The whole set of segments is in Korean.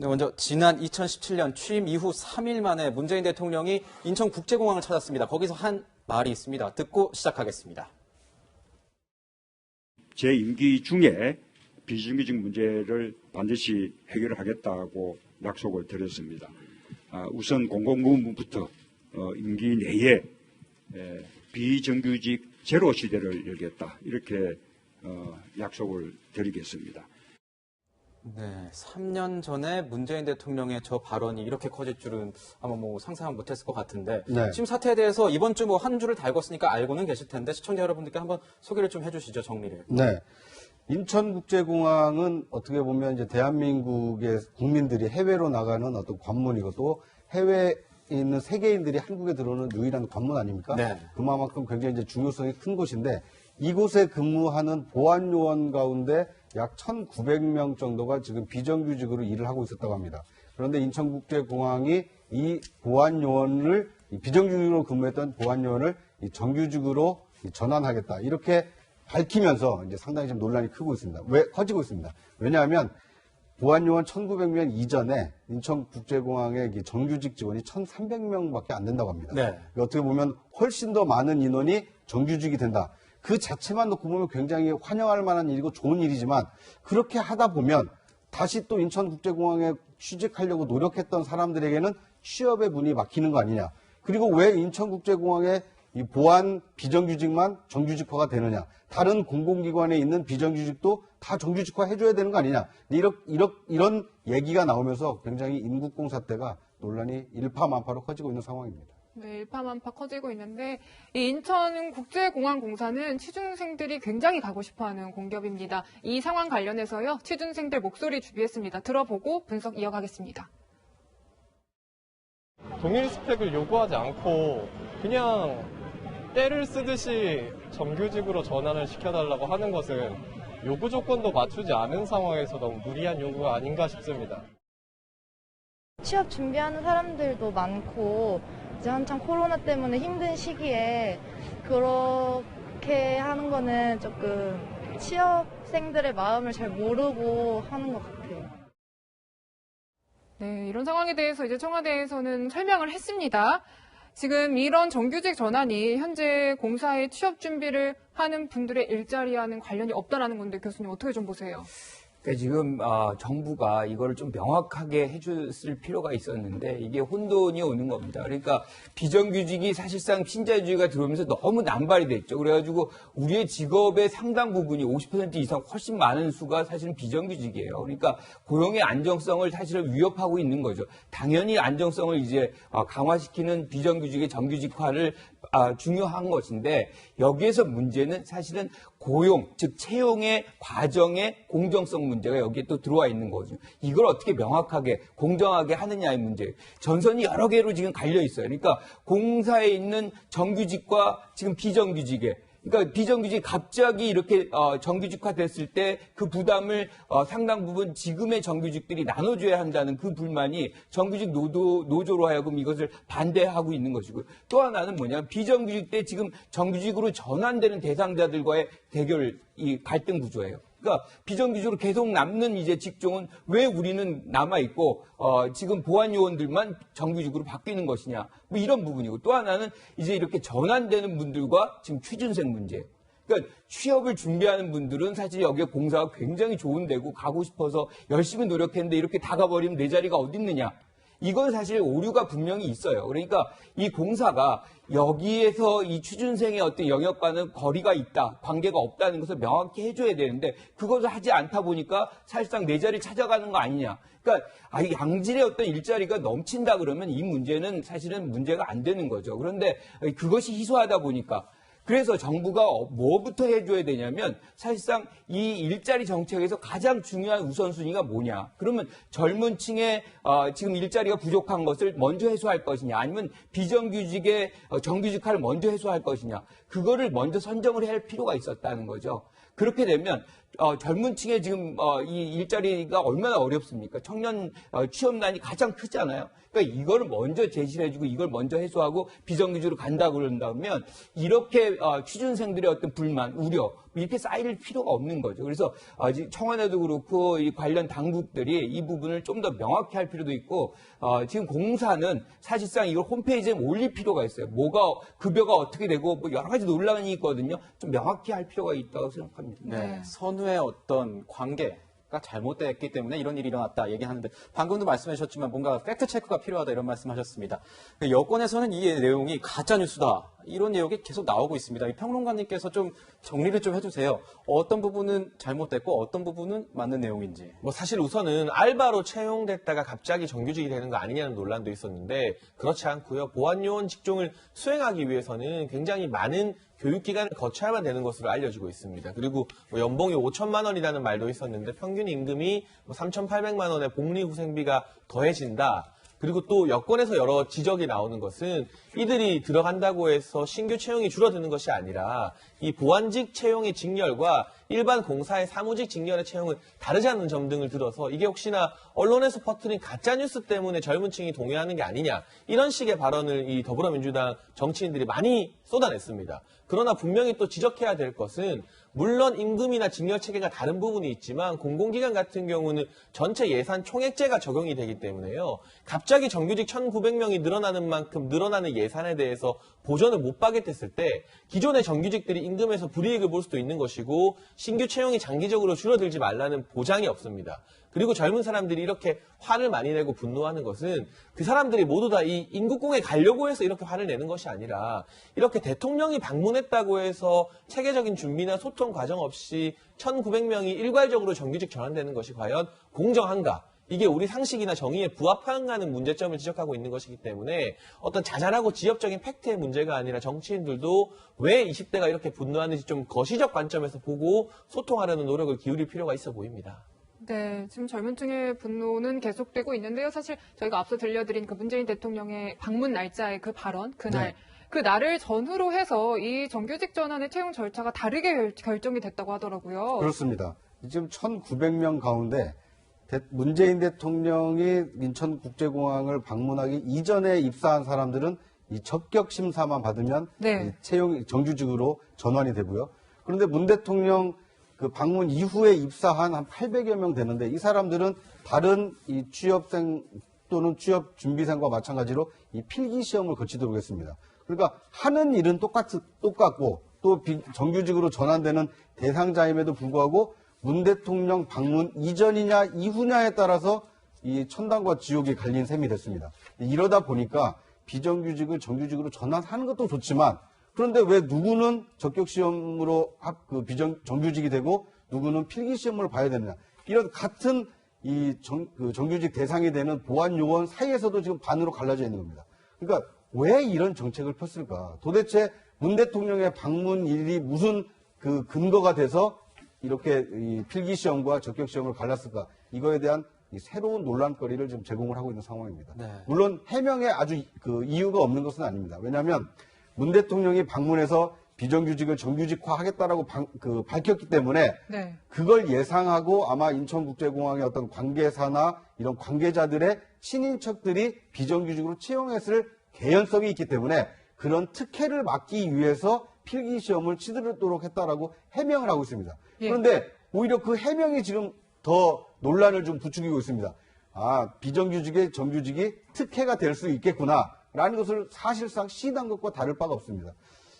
네, 먼저 지난 2017년 취임 이후 3일 만에 문재인 대통령이 인천국제공항을 찾았습니다. 거기서 한 말이 있습니다. 듣고 시작하겠습니다. 제 임기 중에 비정규직 문제를 반드시 해결하겠다고 약속을 드렸습니다. 우선 공공부문부터 임기 내에 비정규직 제로 시대를 열겠다 이렇게 약속을 드리겠습니다. 네, 3년 전에 문재인 대통령의 저 발언이 이렇게 커질 줄은 아마 상상 못했을 것 같은데 네. 지금 사태에 대해서 이번 주 한 주를 달궜으니까 알고는 계실 텐데 시청자 여러분들께 한번 소개를 좀 해주시죠, 정리를. 네. 인천국제공항은 어떻게 보면 이제 대한민국의 국민들이 해외로 나가는 어떤 관문이고 또 해외에 있는 세계인들이 한국에 들어오는 유일한 관문 아닙니까? 네. 그만큼 굉장히 이제 중요성이 큰 곳인데 이곳에 근무하는 보안요원 가운데 약 1,900명 정도가 지금 비정규직으로 일을 하고 있었다고 합니다. 그런데 인천국제공항이 이 보안요원을 비정규직으로 근무했던 보안요원을 정규직으로 전환하겠다 이렇게 밝히면서 이제 상당히 좀 논란이 크고 있습니다. 왜 커지고 있습니다. 왜냐하면 보안요원 1,900명 이전에 인천국제공항의 정규직 직원이 1,300명밖에 안 된다고 합니다. 네. 어떻게 보면 훨씬 더 많은 인원이 정규직이 된다. 그 자체만 놓고 보면 굉장히 환영할 만한 일이고 좋은 일이지만 그렇게 하다 보면 다시 또 인천국제공항에 취직하려고 노력했던 사람들에게는 취업의 문이 막히는 거 아니냐. 그리고 왜 인천국제공항에 이 보안 비정규직만 정규직화가 되느냐. 다른 공공기관에 있는 비정규직도 다 정규직화 해줘야 되는 거 아니냐. 이런 얘기가 나오면서 굉장히 인국공 사태가 논란이 일파만파로 커지고 있는 상황입니다. 네, 일파만파 커지고 있는데 이 인천국제공항공사는 취준생들이 굉장히 가고 싶어하는 공기업입니다. 이 상황 관련해서요. 취준생들 목소리 준비했습니다. 들어보고 분석 이어가겠습니다. 동일 스펙을 요구하지 않고 그냥 때를 쓰듯이 정규직으로 전환을 시켜달라고 하는 것은 요구 조건도 맞추지 않은 상황에서 너무 무리한 요구가 아닌가 싶습니다. 취업 준비하는 사람들도 많고 이제 한창 코로나 때문에 힘든 시기에 그렇게 하는 거는 조금 취업생들의 마음을 잘 모르고 하는 것 같아요. 네, 이런 상황에 대해서 이제 청와대에서는 설명을 했습니다. 지금 이런 정규직 전환이 현재 공사에 취업 준비를 하는 분들의 일자리와는 관련이 없다라는 건데 교수님 어떻게 좀 보세요? 그러니까 지금 정부가 이거를 좀 명확하게 해줬을 필요가 있었는데 이게 혼돈이 오는 겁니다. 그러니까 비정규직이 사실상 신자유주의가 들어오면서 너무 남발이 됐죠. 그래가지고 우리의 직업의 상당 부분이 50% 이상 훨씬 많은 수가 사실은 비정규직이에요. 그러니까 고용의 안정성을 사실은 위협하고 있는 거죠. 당연히 안정성을 이제 강화시키는 비정규직의 정규직화를 중요한 것인데 여기에서 문제는 사실은 고용, 즉 채용의 과정의 공정성 문제가 여기에 또 들어와 있는 거죠. 이걸 어떻게 명확하게 공정하게 하느냐의 문제. 전선이 여러 개로 지금 갈려 있어요. 그러니까 공사에 있는 정규직과 지금 비정규직에 그러니까 비정규직이 갑자기 이렇게 정규직화 됐을 때 그 부담을 상당 부분 지금의 정규직들이 나눠줘야 한다는 그 불만이 정규직 노조로 하여금 이것을 반대하고 있는 것이고 또 하나는 뭐냐 비정규직 때 지금 정규직으로 전환되는 대상자들과의 대결 이 갈등 구조예요. 그러니까 비정규직으로 계속 남는 이제 직종은 왜 우리는 남아있고 지금 보안요원들만 정규직으로 바뀌는 것이냐 뭐 이런 부분이고 또 하나는 이제 이렇게 전환되는 분들과 지금 취준생 문제예요. 그러니까 취업을 준비하는 분들은 사실 여기에 공사가 굉장히 좋은 데고 가고 싶어서 열심히 노력했는데 이렇게 다 가버리면 내 자리가 어디 있느냐. 이건 사실 오류가 분명히 있어요. 그러니까 이 공사가 여기에서 이 취준생의 어떤 영역과는 거리가 있다, 관계가 없다는 것을 명확히 해줘야 되는데 그것을 하지 않다 보니까 사실상 내 자리 찾아가는 거 아니냐. 그러니까 양질의 어떤 일자리가 넘친다 그러면 이 문제는 사실은 문제가 안 되는 거죠. 그런데 그것이 희소하다 보니까 그래서 정부가 뭐부터 해줘야 되냐면 사실상 이 일자리 정책에서 가장 중요한 우선순위가 뭐냐. 그러면 젊은 층의 지금 일자리가 부족한 것을 먼저 해소할 것이냐 아니면 비정규직의 정규직화를 먼저 해소할 것이냐. 그거를 먼저 선정을 해야 할 필요가 있었다는 거죠. 그렇게 되면 젊은 층의 지금 이 일자리가 얼마나 어렵습니까? 청년 취업난이 가장 크잖아요. 그러니까 이거를 먼저 제시를 해주고 이걸 먼저 해소하고 비정규직으로 간다 그런다면 이렇게 이게 취준생들의 어떤 불만, 우려 이렇게 쌓일 필요가 없는 거죠. 그래서 청와대도 그렇고 이 관련 당국들이 이 부분을 좀 더 명확히 할 필요도 있고 지금 공사는 사실상 이걸 홈페이지에 올릴 필요가 있어요. 급여가 어떻게 되고 뭐 여러 가지 논란이 있거든요. 좀 명확히 할 필요가 있다고 생각합니다. 네, 선후의 어떤 관계가 잘못됐기 때문에 이런 일이 일어났다 얘기하는데 방금도 말씀해 주셨지만 뭔가 팩트 체크가 필요하다 이런 말씀하셨습니다. 여권에서는 이 내용이 가짜 뉴스다 이런 내용이 계속 나오고 있습니다. 이 평론가님께서 좀 정리를 좀 해주세요. 어떤 부분은 잘못됐고 어떤 부분은 맞는 내용인지. 뭐 사실 우선은 알바로 채용됐다가 갑자기 정규직이 되는 거 아니냐는 논란도 있었는데 그렇지 않고요. 보안요원 직종을 수행하기 위해서는 굉장히 많은 교육기관을 거쳐야만 되는 것으로 알려지고 있습니다. 그리고 뭐 연봉이 5천만 원이라는 말도 있었는데 평균 임금이 3,800만 원의 복리후생비가 더해진다. 그리고 또 여권에서 여러 지적이 나오는 것은 이들이 들어간다고 해서 신규 채용이 줄어드는 것이 아니라 이 보안직 채용의 직렬과 일반 공사의 사무직 직렬의 채용은 다르지 않는 점 등을 들어서 이게 혹시나 언론에서 퍼뜨린 가짜뉴스 때문에 젊은 층이 동요하는 게 아니냐 이런 식의 발언을 이 더불어민주당 정치인들이 많이 쏟아냈습니다. 그러나 분명히 또 지적해야 될 것은 물론 임금이나 직렬 체계가 다른 부분이 있지만 공공기관 같은 경우는 전체 예산 총액제가 적용이 되기 때문에요. 갑자기 정규직 1,900명이 늘어나는 만큼 늘어나는 예산에 대해서 보전을 못 받겠댔을 때 기존의 정규직들이 임금에서 불이익을 볼 수도 있는 것이고 신규 채용이 장기적으로 줄어들지 말라는 보장이 없습니다. 그리고 젊은 사람들이 이렇게 화를 많이 내고 분노하는 것은 그 사람들이 모두 다 이 인국공에 가려고 해서 이렇게 화를 내는 것이 아니라 이렇게 대통령이 방문했다고 해서 체계적인 준비나 소통 과정 없이 1,900명이 일괄적으로 정규직 전환되는 것이 과연 공정한가? 이게 우리 상식이나 정의에 부합하는 문제점을 지적하고 있는 것이기 때문에 어떤 자잘하고 지엽적인 팩트의 문제가 아니라 정치인들도 왜 20대가 이렇게 분노하는지 좀 거시적 관점에서 보고 소통하려는 노력을 기울일 필요가 있어 보입니다. 네, 지금 젊은 층의 분노는 계속되고 있는데요. 사실 저희가 앞서 들려드린 그 문재인 대통령의 방문 날짜의 그 발언, 그날, 네. 그 날을 전후로 해서 이 정규직 전환의 채용 절차가 다르게 결정이 됐다고 하더라고요. 그렇습니다. 지금 1,900명 가운데 문재인 대통령이 인천국제공항을 방문하기 이전에 입사한 사람들은 이 적격 심사만 받으면 네. 이 채용 정규직으로 전환이 되고요. 그런데 문 대통령 그 방문 이후에 입사한 한 800여 명 되는데 이 사람들은 다른 이 취업생 또는 취업 준비생과 마찬가지로 이 필기 시험을 거치도록 했습니다. 그러니까 하는 일은 똑같고 또 정규직으로 전환되는 대상자임에도 불구하고 문 대통령 방문 이전이냐 이후냐에 따라서 이 천당과 지옥이 갈린 셈이 됐습니다. 이러다 보니까 비정규직을 정규직으로 전환하는 것도 좋지만 그런데 왜 누구는 적격시험으로 정규직이 되고 누구는 필기시험을 봐야 되느냐. 이런 같은 이 정규직 대상이 되는 보안요원 사이에서도 지금 반으로 갈라져 있는 겁니다. 그러니까 왜 이런 정책을 폈을까? 도대체 문 대통령의 방문 일이 무슨 그 근거가 돼서 이렇게 이 필기시험과 적격시험을 갈랐을까? 이거에 대한 이 새로운 논란거리를 지금 제공을 하고 있는 상황입니다. 네. 물론 해명에 아주 그 이유가 없는 것은 아닙니다. 왜냐하면 문 대통령이 방문해서 비정규직을 정규직화하겠다라고 밝혔기 때문에 네. 그걸 예상하고 아마 인천국제공항의 어떤 관계사나 이런 관계자들의 친인척들이 비정규직으로 채용했을 개연성이 있기 때문에 그런 특혜를 막기 위해서 필기시험을 치르도록 했다라고 해명을 하고 있습니다. 예. 그런데 오히려 그 해명이 지금 더 논란을 좀 부추기고 있습니다. 아, 비정규직의 정규직이 특혜가 될 수 있겠구나. 라는 것을 사실상 시인한 것과 다를 바가 없습니다.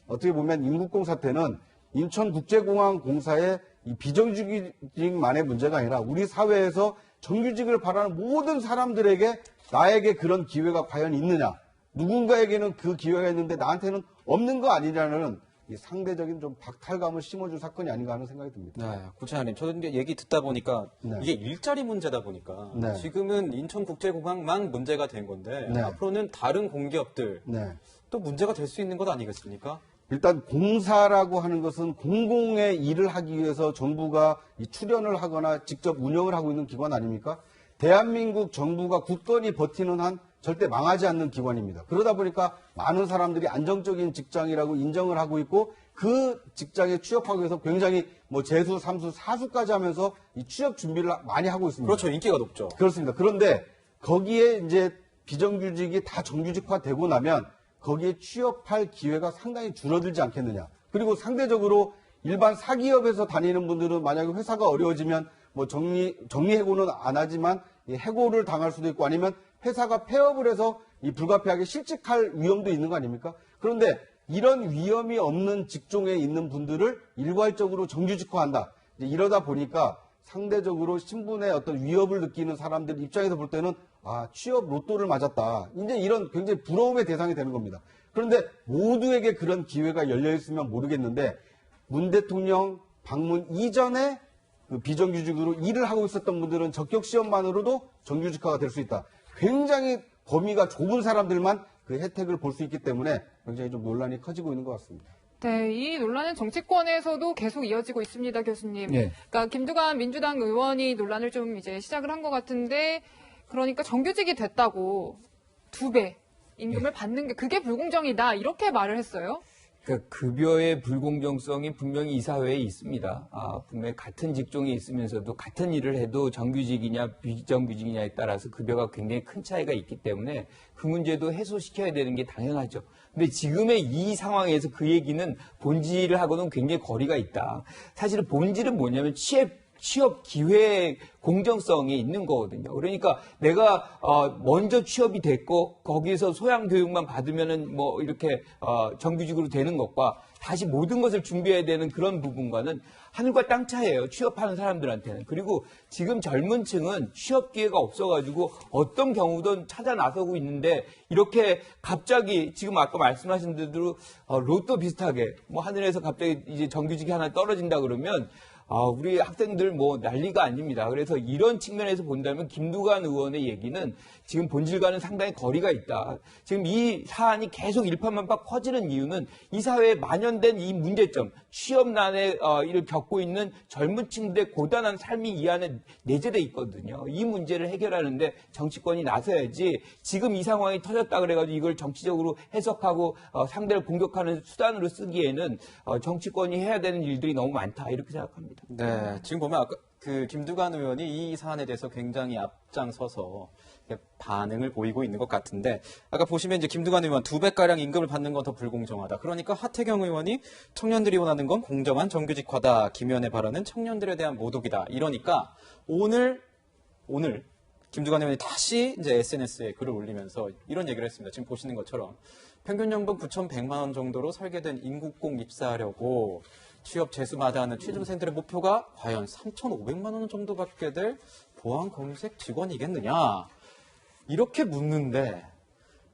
어떻게 보면 인국공 사태는 인천국제공항 공사의 이 비정규직만의 문제가 아니라 우리 사회에서 정규직을 바라는 모든 사람들에게 나에게 그런 기회가 과연 있느냐. 누군가에게는 그 기회가 있는데 나한테는 없는 거 아니냐는 이 상대적인 좀 박탈감을 심어준 사건이 아닌가 하는 생각이 듭니다. 네, 구차장님, 저도 이제 얘기 듣다 보니까 네. 이게 일자리 문제다 보니까 네. 지금은 인천국제공항만 문제가 된 건데 네. 앞으로는 다른 공기업들 네. 또 문제가 될 수 있는 것 아니겠습니까? 일단 공사라고 하는 것은 공공의 일을 하기 위해서 정부가 이 출연을 하거나 직접 운영을 하고 있는 기관 아닙니까? 대한민국 정부가 굳건히 버티는 한 절대 망하지 않는 기관입니다. 그러다 보니까 많은 사람들이 안정적인 직장이라고 인정을 하고 있고 그 직장에 취업하기 위해서 굉장히 뭐 재수, 삼수, 사수까지 하면서 이 취업 준비를 많이 하고 있습니다. 그렇죠. 인기가 높죠. 그렇습니다. 그런데 거기에 이제 비정규직이 다 정규직화되고 나면 거기에 취업할 기회가 상당히 줄어들지 않겠느냐. 그리고 상대적으로 일반 사기업에서 다니는 분들은 만약에 회사가 어려워지면 뭐 정리해고는 안 하지만 이 해고를 당할 수도 있고 아니면 회사가 폐업을 해서 이 불가피하게 실직할 위험도 있는 거 아닙니까? 그런데 이런 위험이 없는 직종에 있는 분들을 일괄적으로 정규직화한다. 이제 이러다 보니까 상대적으로 신분의 어떤 위협을 느끼는 사람들 입장에서 볼 때는 취업 로또를 맞았다. 이제 이런 굉장히 부러움의 대상이 되는 겁니다. 그런데 모두에게 그런 기회가 열려 있으면 모르겠는데 문 대통령 방문 이전에 그 비정규직으로 일을 하고 있었던 분들은 적격 시험만으로도 정규직화가 될 수 있다. 굉장히 범위가 좁은 사람들만 그 혜택을 볼 수 있기 때문에 굉장히 좀 논란이 커지고 있는 것 같습니다. 네, 이 논란은 정치권에서도 계속 이어지고 있습니다, 교수님. 네. 그러니까 김두관 민주당 의원이 논란을 좀 이제 시작을 한 것 같은데, 그러니까 정규직이 됐다고 2배 임금을 받는 게 그게 불공정이다 이렇게 말을 했어요. 그러니까 급여의 불공정성이 분명히 이 사회에 있습니다. 분명히 같은 직종에 있으면서도 같은 일을 해도 정규직이냐 비정규직이냐에 따라서 급여가 굉장히 큰 차이가 있기 때문에 그 문제도 해소시켜야 되는 게 당연하죠. 근데 지금의 이 상황에서 그 얘기는 본질을 하고는 굉장히 거리가 있다. 사실은 본질은 뭐냐면 취업 기회 공정성이 있는 거거든요. 그러니까 내가 먼저 취업이 됐고 거기서 소양 교육만 받으면은 뭐 이렇게 정규직으로 되는 것과 다시 모든 것을 준비해야 되는 그런 부분과는 하늘과 땅 차이예요. 취업하는 사람들한테는. 그리고 지금 젊은 층은 취업 기회가 없어가지고 어떤 경우든 찾아 나서고 있는데 이렇게 갑자기 지금 아까 말씀하신 대로 로또 비슷하게 뭐 하늘에서 갑자기 이제 정규직이 하나 떨어진다 그러면 우리 학생들 뭐 난리가 아닙니다. 그래서 이런 측면에서 본다면 김두관 의원의 얘기는 지금 본질과는 상당히 거리가 있다. 지금 이 사안이 계속 일파만파 커지는 이유는 이 사회에 만연된 이 문제점, 취업난에 이를 겪고 있는 젊은 층들의 고단한 삶이 이 안에 내재돼 있거든요. 이 문제를 해결하는데 정치권이 나서야지 지금 이 상황이 터졌다 그래가지고 이걸 정치적으로 해석하고 상대를 공격하는 수단으로 쓰기에는 정치권이 해야 되는 일들이 너무 많다 이렇게 생각합니다. 네, 지금 보면 아까 그 김두관 의원이 이 사안에 대해서 굉장히 앞장서서 반응을 보이고 있는 것 같은데 아까 보시면 이제 김두관 의원 2배가량 임금을 받는 건 더 불공정하다. 그러니까 하태경 의원이 청년들이 원하는 건 공정한 정규직화다. 김의원의 발언은 청년들에 대한 모독이다. 이러니까 오늘 김두관 의원이 다시 이제 SNS에 글을 올리면서 이런 얘기를 했습니다. 지금 보시는 것처럼 평균 연봉 9,100만 원 정도로 설계된 인국공 입사하려고 취업 재수마다 하는 취준생들의 목표가 과연 3,500만 원 정도 받게 될 보안 검색 직원이겠느냐 이렇게 묻는데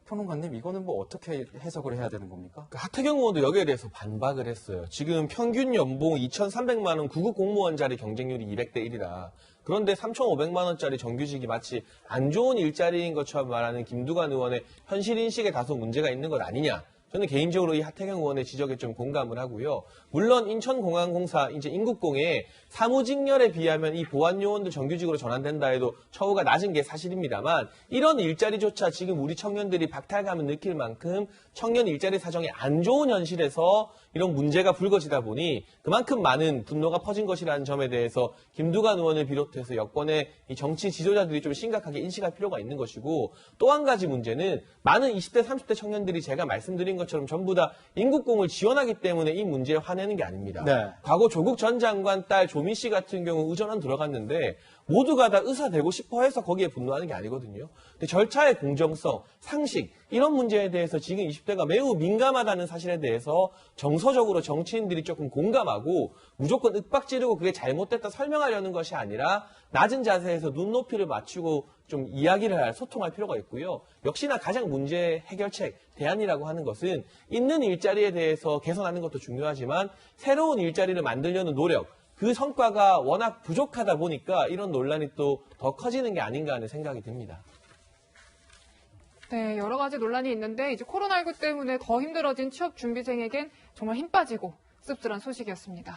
평론가님 이거는 뭐 어떻게 해석을 해야 되는 겁니까? 하태경 의원도 여기에 대해서 반박을 했어요. 지금 평균 연봉 2,300만 원 9급 공무원 자리 경쟁률이 200대 1이다. 그런데 3,500만 원짜리 정규직이 마치 안 좋은 일자리인 것처럼 말하는 김두관 의원의 현실 인식에 다소 문제가 있는 것 아니냐. 저는 개인적으로 이 하태경 의원의 지적에 좀 공감을 하고요. 물론 인천공항공사 이제 인국공에 사무직렬에 비하면 이 보안요원도 정규직으로 전환된다 해도 처우가 낮은 게 사실입니다만 이런 일자리조차 지금 우리 청년들이 박탈감을 느낄 만큼 청년 일자리 사정이 안 좋은 현실에서 이런 문제가 불거지다 보니 그만큼 많은 분노가 퍼진 것이라는 점에 대해서 김두관 의원을 비롯해서 여권의 이 정치 지도자들이 좀 심각하게 인식할 필요가 있는 것이고 또 한 가지 문제는 많은 20대, 30대 청년들이 제가 말씀드린 것처럼 전부 다 인국공을 지원하기 때문에 이 문제에 화내는 게 아닙니다. 네. 과거 조국 전 장관 딸 조민 씨 같은 경우 의전원 들어갔는데 모두가 다 의사 되고 싶어 해서 거기에 분노하는 게 아니거든요. 근데 절차의 공정성, 상식 이런 문제에 대해서 지금 20대가 매우 민감하다는 사실에 대해서 정서적으로 정치인들이 조금 공감하고 무조건 윽박지르고 그게 잘못됐다 설명하려는 것이 아니라 낮은 자세에서 눈높이를 맞추고 좀 이야기를 소통할 필요가 있고요. 역시나 가장 문제 해결책, 대안이라고 하는 것은 있는 일자리에 대해서 개선하는 것도 중요하지만 새로운 일자리를 만들려는 노력, 그 성과가 워낙 부족하다 보니까 이런 논란이 또 더 커지는 게 아닌가 하는 생각이 듭니다. 네, 여러 가지 논란이 있는데 이제 코로나19 때문에 더 힘들어진 취업 준비생에겐 정말 힘 빠지고 씁쓸한 소식이었습니다.